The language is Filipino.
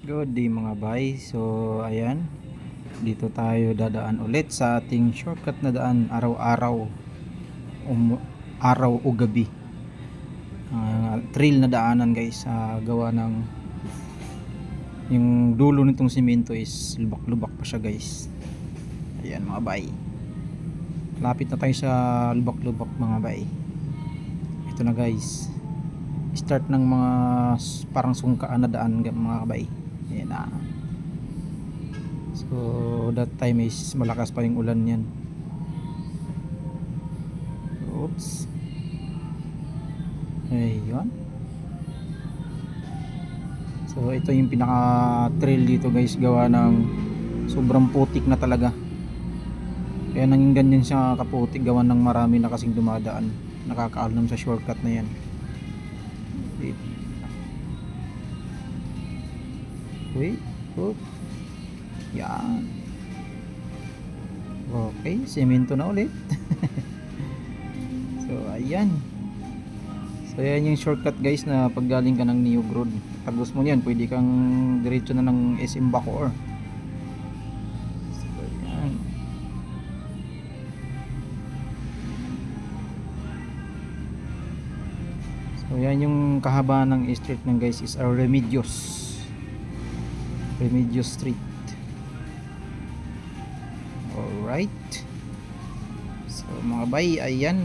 Good day mga bay. So ayan, dito tayo dadaan ulit sa ating shortcut na daan araw-araw, araw o gabi. Trail na daanan guys, gawa ng yung dulo nitong simento is lubak-lubak pa siya guys. Ayan mga bay, lapit na tayo sa lubak-lubak mga bay. Ito na guys, start ng mga parang sungkaan na daan mga bay. Ayan na. So that time is malakas pa yung ulan yan. Oops. Ayun. So ito yung pinaka trail dito guys, gawa ng sobrang putik na talaga. Kaya nanging ganyan siya kaputik, gawa ng marami na kasing dumadaan. Nakakaalam sa shortcut na yan. Wait, oops. Yan. Okay, semento na ulit. So ayan. So ayan yung shortcut guys, na pag galing ka ng Niyog Road, tagos mo yan, pwede kang diretso na ng SM Bacoor. So ayan. So ayan yung kahabaan ng street ng guys is our Remedios Street. Alright. So mga bay, ayan.